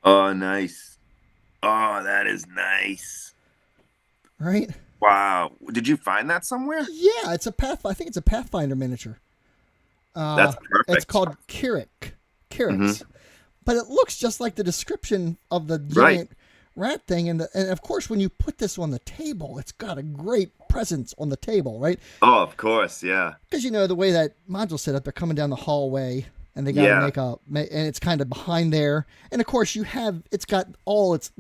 Oh, nice. Oh, that is nice. Right? Wow. Did you find that somewhere? Yeah, it's a I think it's a Pathfinder miniature. That's perfect. It's called Kyrix. Mhm. But it looks just like the description of the giant rat thing. And of course, when you put this on the table, it's got a great presence on the table, right? Oh, of course. Yeah. Because, the way that module's set up, they're coming down the hallway and they got to and it's kind of behind there. And of course, it's got all its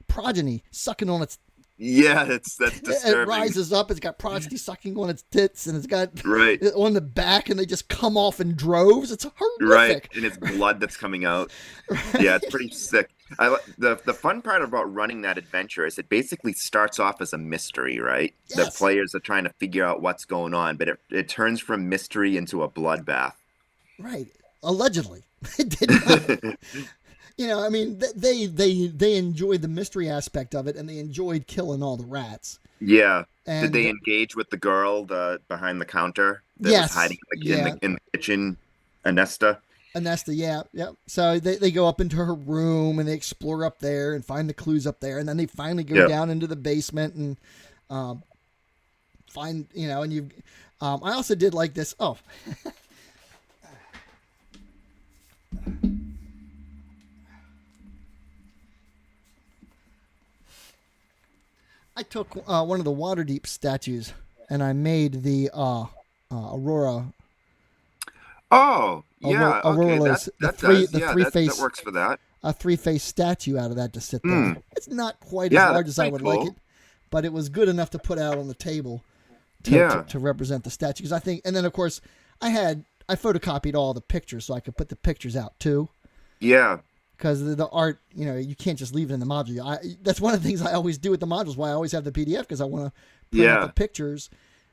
progeny sucking on its. Yeah, that's disturbing. It rises up. It's got progeny sucking on its tits, and it's got it on the back, and they just come off in droves. It's horrific. Right, and it's blood that's coming out. Right. Yeah, it's pretty sick. The fun part about running that adventure is it basically starts off as a mystery, right? Yes. The players are trying to figure out what's going on, but it turns from mystery into a bloodbath. Right, allegedly. It did not. I mean, they enjoyed the mystery aspect of it, and they enjoyed killing all the rats. Yeah. And did they engage with the girl behind the counter that yes. was hiding in the kitchen, Anesta? Anesta, yeah. So they go up into her room, and they explore up there and find the clues up there, and then they finally go down into the basement and find, and you. I also did like this. Oh. I took one of the Waterdeep statues and I made the Aurora. Oh, yeah. Aurora, okay, that works for that. A three-faced statue out of that to sit there. It's not quite as large as I would like it, but it was good enough to put out on the table to represent the statue. Because I think, and then of course I photocopied all the pictures so I could put the pictures out too. Yeah. Because the art, you can't just leave it in the module. That's one of the things I always do with the modules, why I always have the PDF, because I want to print out the pictures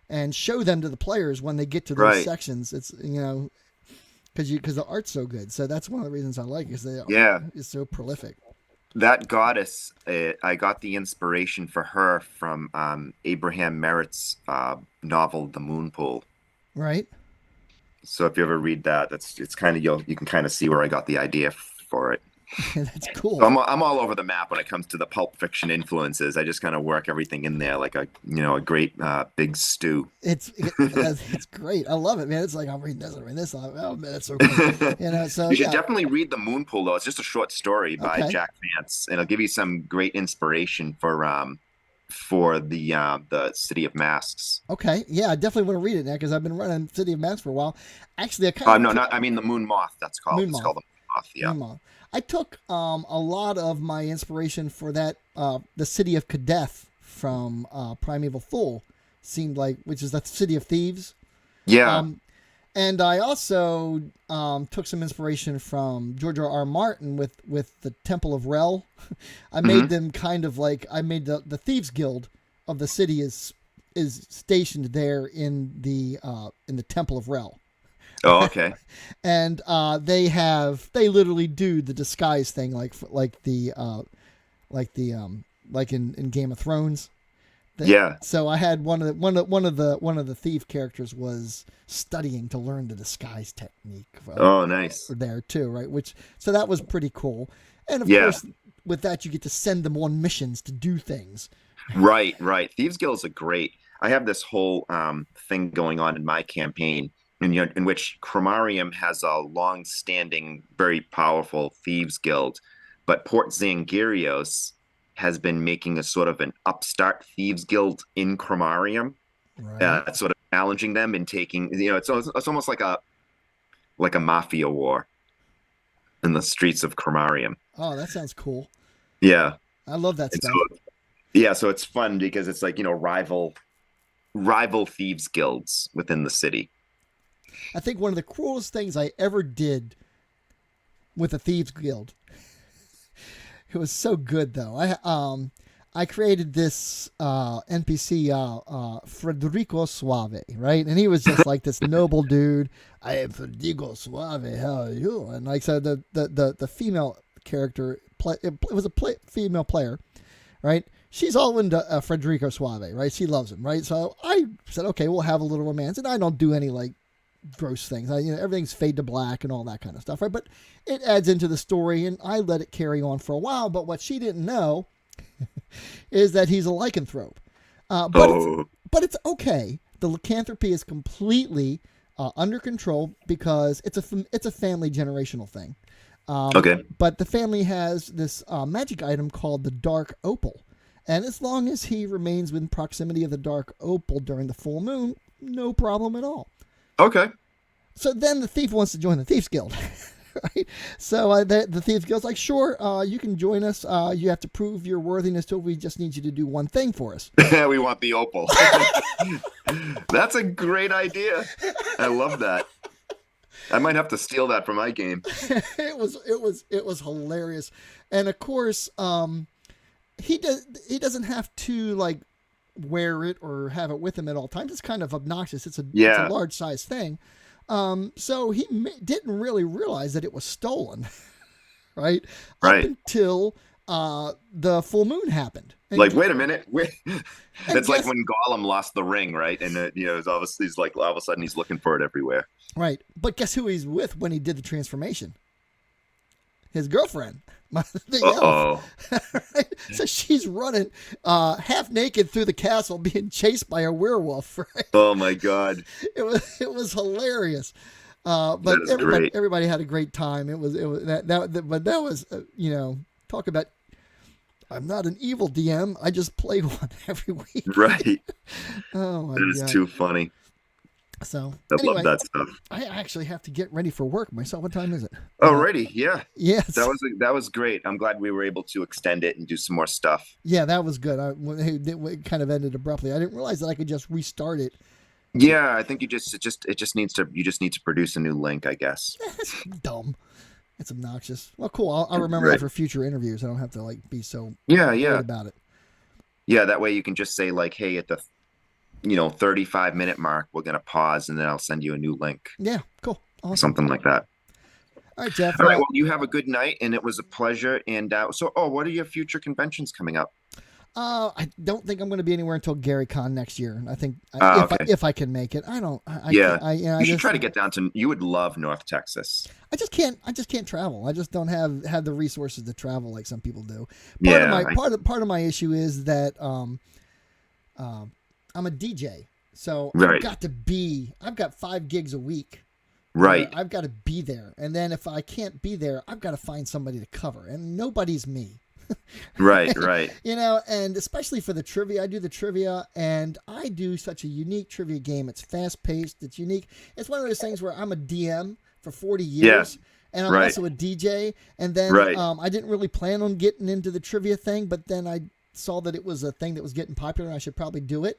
and show them to the players when they get to those sections. It's, because the art's so good. So that's one of the reasons I like it, is the art is so prolific. That goddess, I got the inspiration for her from Abraham Merritt's novel, The Moon Pool. Right. So if you ever read that, it's kind of, you can kind of see where I got the idea for it. That's cool. So I'm all over the map when it comes to the pulp fiction influences. I just kind of work everything in there like a great big stew. It's great. I love it, man. It's like I'm reading this. Oh man, that's so cool. So you should definitely read The Moon Pool, though. It's just a short story by Jack Vance, and it'll give you some great inspiration for the City of Masks. Okay, yeah, I definitely want to read it now because I've been running City of Masks for a while. Actually, I mean the Moon Moth. That's called. It's called the Moon Moth. Yeah. Moon Moth. I took a lot of my inspiration for that the City of Kadeth from Primeval Fool, which is the City of Thieves. Yeah. And I also took some inspiration from George R.R. Martin with the Temple of Rel. I made them kind of like I made the Thieves Guild of the city is stationed there in the Temple of Rel. Oh, okay. And they literally do the disguise thing like in Game of Thrones. So I had one of the thief characters was studying to learn the disguise technique. Nice. There too, right? So that was pretty cool. And of course, with that you get to send them on missions to do things. Right. Thieves Guilds are great. I have this whole thing going on in my campaign in which Cromarium has a long-standing, very powerful Thieves Guild, but Port Zangirios has been making a sort of an upstart Thieves Guild in Cromarium, sort of challenging them and taking, it's almost like a mafia war in the streets of Cromarium. Oh, that sounds cool. Yeah. I love that stuff. So it's fun because it's like, rival Thieves Guilds within the city. I think one of the cruelest things I ever did with a Thieves Guild. It was so good though. I created this NPC Federico Suave, right? And he was just like this noble dude. I am Federico Suave. How are you? And like so, the female character it was a female player, right? She's all into Federico Suave, right? She loves him, right? So I said, okay, we'll have a little romance, and I don't do any like gross things. Everything's fade to black and all that kind of stuff, right? But it adds into the story, and I let it carry on for a while. But what she didn't know is that he's a lycanthrope. But it's okay. The lycanthropy is completely under control because it's a family generational thing. Okay. But the family has this magic item called the Dark Opal. And as long as he remains within proximity of the Dark Opal during the full moon, no problem at all. Okay. So then the thief wants to join the Thieves Guild. Right? So the Thieves Guild's like, sure, you can join us. You have to prove your worthiness to it. We just need you to do one thing for us. We want the opal. That's a great idea. I love that. I might have to steal that from my game. It was hilarious. And of course, he doesn't have to like wear it or have it with him at all times. It's kind of obnoxious. It's a large size thing. So he didn't really realize that it was stolen, right? Up until the full moon happened. And like, wait a minute. It's like when Gollum lost the ring, right? And it's obviously he's like all of a sudden he's looking for it everywhere. Right. But guess who he's with when he did the transformation? His girlfriend. The elf. Right? So she's running half naked through the castle being chased by a werewolf, right? Oh my God. It was hilarious. But everybody had a great time. But that was talk about, I'm not an evil DM. I just play one every week. Right. Oh my God. That is too funny. So I love that stuff. I actually have to get ready for work myself. What time is it? Alrighty, yeah. Yes. That was great. I'm glad we were able to extend it and do some more stuff. Yeah, that was good. It kind of ended abruptly. I didn't realize that I could just restart it. Yeah, I think you just need to produce a new link, I guess. That's dumb. It's obnoxious. Well, cool. I'll remember that for future interviews. I don't have to like be so worried about it. Yeah, that way you can just say like, hey, at the 35-minute mark, we're gonna pause, and then I'll send you a new link. Yeah, cool. Awesome. Something like that. All right, Jeff. All right. Well, you have a good night, and it was a pleasure. And what are your future conventions coming up? I don't think I'm going to be anywhere until GaryCon next year. I think if I can make it, I don't. You should try to get down to. You would love North Texas. I just can't travel. I just don't have the resources to travel like some people do. Part of my issue is that I'm a DJ, so I've got 5 gigs a week. Right. I've got to be there, and then if I can't be there, I've got to find somebody to cover, and nobody's me. Right. And especially for the trivia, I do the trivia, and I do such a unique trivia game. It's fast paced. It's unique. It's one of those things where I'm a DM for 40 years, and I'm also a DJ. And then I didn't really plan on getting into the trivia thing, but then I saw that it was a thing that was getting popular, and I should probably do it.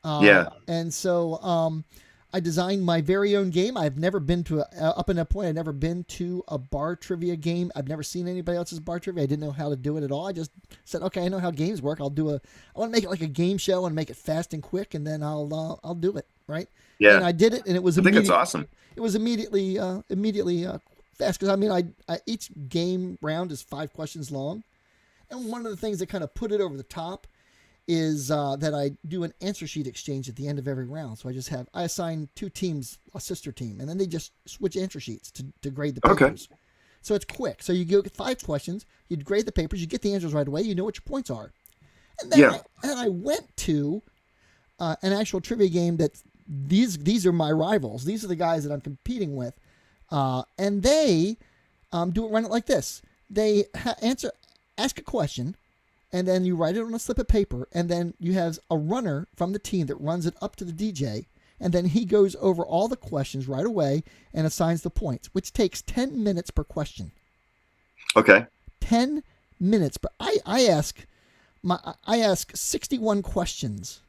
And so I designed my very own game. I've never been to up until that point. I've never been to a bar trivia game. I've never seen anybody else's bar trivia. I didn't know how to do it at all. I just said, okay, I know how games work. I want to make it like a game show and make it fast and quick, and then I'll do it. Right. Yeah. And I did it, and it was. I think it's awesome. It was immediately fast because each game round is 5 questions long, and one of the things that kind of put it over the top is that I do an answer sheet exchange at the end of every round. So I assign 2 teams, a sister team, and then they just switch answer sheets to grade the papers. Okay. So it's quick. So you get 5 questions, you grade the papers, you get the answers right away, you know what your points are. And then I went to an actual trivia game that these are my rivals. These are the guys that I'm competing with. And they run it like this. They ask a question, and then you write it on a slip of paper, and then you have a runner from the team that runs it up to the DJ, and then he goes over all the questions right away and assigns the points, which takes 10 minutes per question. Okay. 10 minutes. But I ask 61 questions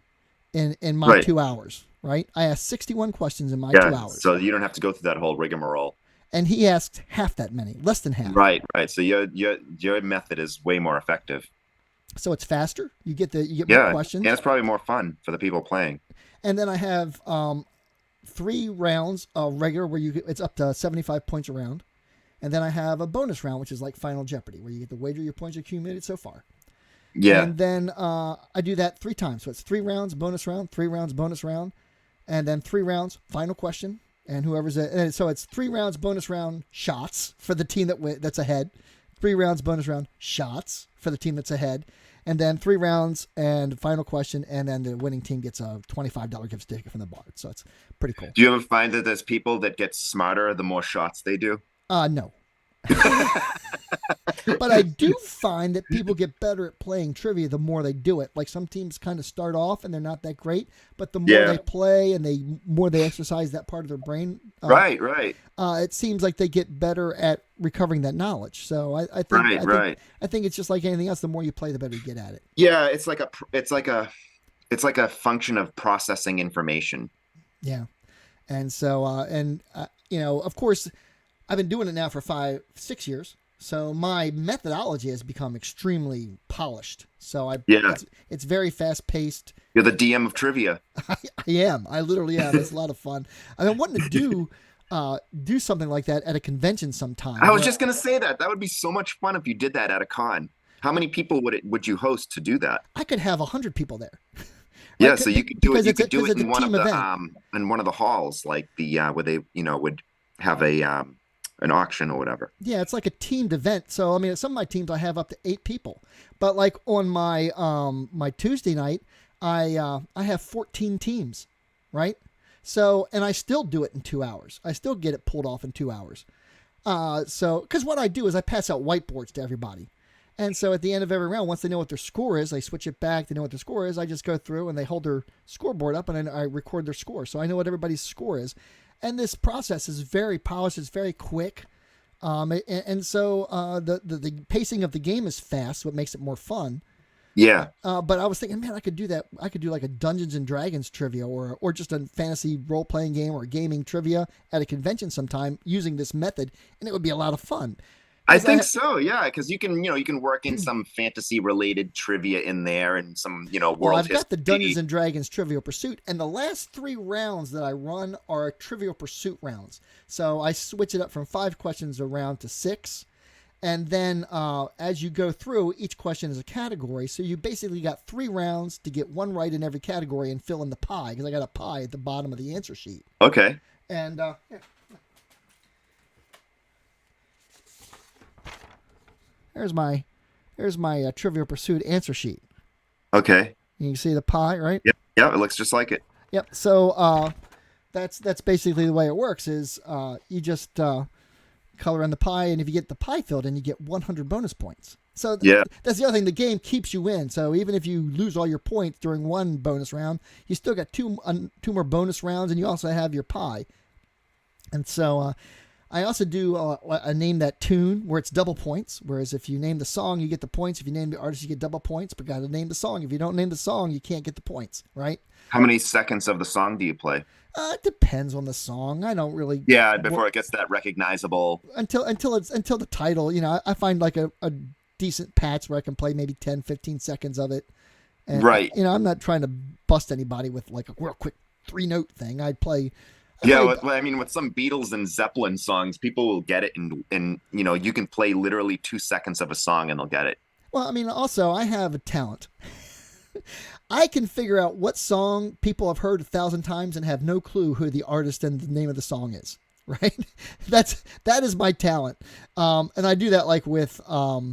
in my 2 hours. right? I asked 61 questions in my 2 Yeah. hours. So you don't have to go through that whole rigmarole. And he asked half that many, less than half. Right. So your method is way more effective. So it's faster. You get more Yeah, questions. and it's probably more fun for the people playing. And then I have 3 rounds of regular where it's up to 75 points a round. And then I have a bonus round, which is like Final Jeopardy, where you get to wager your points accumulated so far. Yeah. And then I do that 3 times. So it's 3 rounds, bonus round, 3 rounds, bonus round, and then 3 rounds, final question. And so it's 3 rounds, bonus round, shots for the team that's ahead. 3 rounds, bonus round, shots for the team that's ahead. And then 3 rounds and final question. And then the winning team gets a $25 gift certificate from the bar. So it's pretty cool. Do you ever find that there's people that get smarter the more shots they do? No. But I do find that people get better at playing trivia the more they do it. Like some teams kind of start off and they're not that great, but the more they play and more they exercise that part of their brain, right. It seems like they get better at recovering that knowledge. So I think it's just like anything else. The more you play, the better you get at it. Yeah, it's like a function of processing information. Yeah, and so of course, I've been doing it now for 5-6 years. So my methodology has become extremely polished. So it's very fast paced. You're the DM of trivia. I am. I literally am. It's a lot of fun. I've been wanting to do something like that at a convention sometime. I was just gonna say that would be so much fun if you did that at a con. How many people would you host to do that? I could have 100 people there. Right? Yeah, so you could do it. You could do it in one of the halls, like the where they would have an auction or whatever. Yeah, it's like a teamed event. So I mean, at some of my teams I have up to 8 people, but like on my my Tuesday night, I have 14 teams, right? So and I still do it in 2 hours. I still get it pulled off in 2 hours. So because what I do is I pass out whiteboards to everybody. And so at the end of every round, once they know what their score is, I switch it back. They know what their score is. I just go through and they hold their scoreboard up and I record their score. So I know what everybody's score is. And this process is very polished. It's very quick. And so the pacing of the game is fast, what makes it more fun. Yeah. But I was thinking, man, I could do that. I could do like a Dungeons and Dragons trivia or just a fantasy role-playing game or gaming trivia at a convention sometime using this method, and it would be a lot of fun. I think so, yeah, because you can work in some fantasy related trivia in there and some world Well, I've history. got the Dungeons and Dragons Trivial Pursuit, and the last 3 rounds that I run are Trivial Pursuit rounds. So I switch it up from 5 questions a round to 6, and then as you go through, each question is a category. So you basically got 3 rounds to get 1 right in every category and fill in the pie, because I got a pie at the bottom of the answer sheet. Okay. And Here's my Trivial Pursuit answer sheet. Okay. You can see the pie, right? Yep. Yeah, it looks just like it. Yep. So that's basically the way it works. Is you just color in the pie, and if you get the pie filled in, you get 100 bonus points. So that's the other thing. The game keeps you in. So even if you lose all your points during one bonus round, you still got two more bonus rounds, and you also have your pie. And so I also do a name that tune where it's double points. Whereas if you name the song, you get the points. If you name the artist, you get double points. But got to name the song. If you don't name the song, you can't get the points, right? How many seconds of the song do you play? It depends on the song. I don't really. Yeah, before it gets that recognizable. Until the title. I find like a decent patch where I can play maybe 10, 15 seconds of it. And, right. I'm not trying to bust anybody with like a real quick 3-note thing. I'd play. Yeah, I mean, with some Beatles and Zeppelin songs, people will get it, and you can play literally 2 seconds of a song and they'll get it. Well, I mean, also I have a talent. I can figure out what song people have heard 1,000 times and have no clue who the artist and the name of the song is. Right? that is my talent, and I do that like with a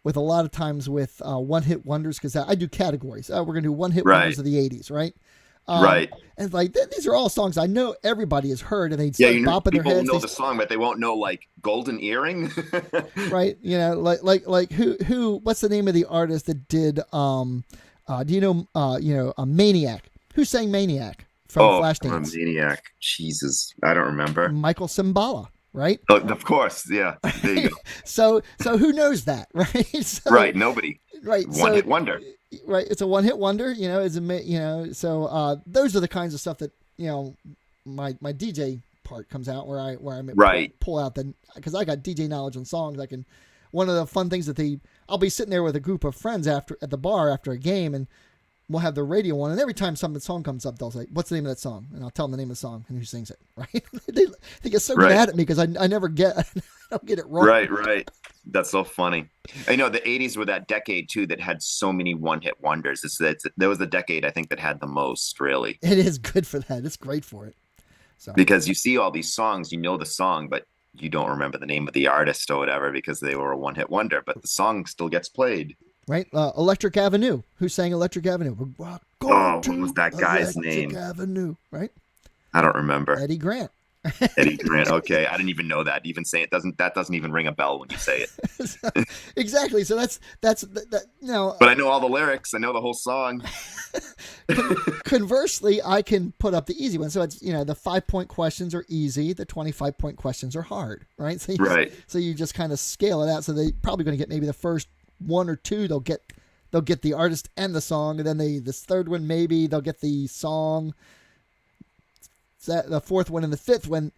lot of times with one-hit wonders, because I do categories. We're gonna do one-hit wonders of the '80s, right? Right. And like these are all songs I know everybody has heard, and they start bopping their heads. People know the song, but they won't know like Golden Earring. Right. Like who? What's the name of the artist that did? Do you know? Maniac. Who sang Maniac from Flashdance? Maniac. Jesus, I don't remember. Michael Cimbala. Right. Oh, of course. Yeah. There you go. So who knows that? Right. So, right. Nobody. Right. One-hit wonder. Right. It's a one-hit wonder. So those are the kinds of stuff that my DJ part comes out where I Right. pull out because I got DJ knowledge on songs. One of the fun things I'll be sitting there with a group of friends at the bar after a game, and we'll have the radio on, and every time some song comes up, they'll say, "What's the name of that song?" And I'll tell them the name of the song and who sings it. Right? they get so mad at me because I never I don't get it wrong. Right. That's so funny. I know the 80s were that decade too that had so many one-hit wonders. There was the decade I think that had the most, really. It is good for that. It's great for it. So because you see all these songs, you know the song, but you don't remember the name of the artist or whatever because they were a one-hit wonder. But the song still gets played. Right, Electric Avenue. Who sang Electric Avenue? What was that guy's name? Electric Avenue, right? I don't remember. Eddie Grant. Eddie Grant. Okay, I didn't even know that. Even say it doesn't even ring a bell when you say it. Exactly. So that's now. But I know all the lyrics. I know the whole song. Conversely, I can put up the easy one. So it's the 5-point questions are easy. The 25-point questions are hard. Right. So you just kind of scale it out. So they're probably going to get maybe the first one or two. They'll get the artist and the song, and then this third one maybe they'll get the song. The fourth one and the fifth one,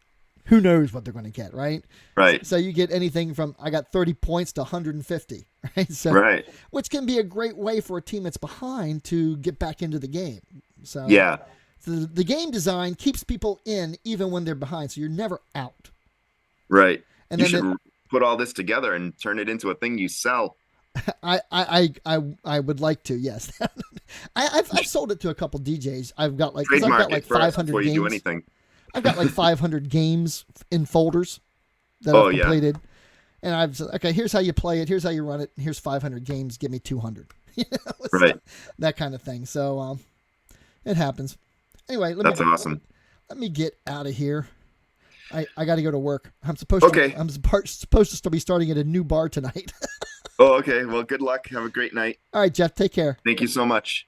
who knows what they're going to get, right? Right. So you get anything from I got 30 points to 150, right? So, right. Which can be a great way for a team that's behind to get back into the game. So yeah. So the game design keeps people in even when they're behind, so you're never out. Right. And you then should put all this together and turn it into a thing you sell. I would like to, yes. I've sold it to a couple DJs. I've got like 500 before games. You do anything. I've got like 500 games in folders that I've completed. And I've said, okay, here's how you play it. Here's how you run it. Here's 500 games. Give me 200. Right. That kind of thing. So it happens. Anyway, that's awesome. Let me get out of here. I got to go to work. I'm supposed to still be starting at a new bar tonight. Oh, okay. Well, good luck. Have a great night. All right, Jeff. Take care. Thank you so much.